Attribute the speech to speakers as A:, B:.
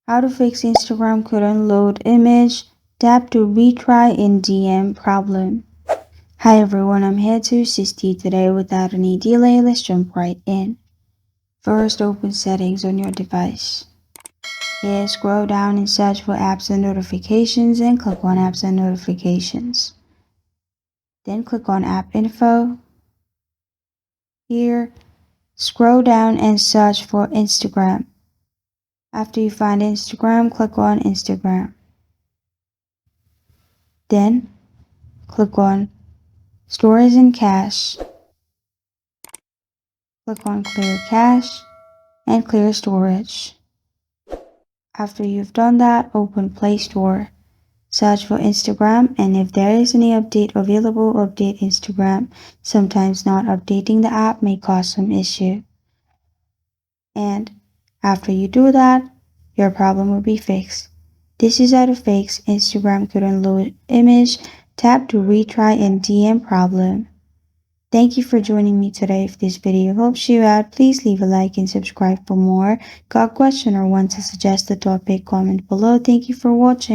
A: How to fix Instagram couldn't load image. Tap to retry in DM problem. Hi everyone, I'm here to assist you today without any delay. Let's jump right in. First, open settings on your device. Here, scroll down and search for apps and notifications and click on apps and notifications. Then click on app info. Here, scroll down and search for Instagram. After you find Instagram, click on Instagram. Then, click on Storage and Cache. Click on Clear Cache and Clear Storage. After you've done that, open Play Store. Search for Instagram, and if there is any update available, update Instagram. Sometimes not updating the app may cause some issue. And after you do that, your problem will be fixed. This is how to fix Instagram couldn't load image. Tap to retry in DM problem. Thank you for joining me today. If this video helps you out, please leave a like and subscribe for more. Got a question or want to suggest a topic? Comment below. Thank you for watching.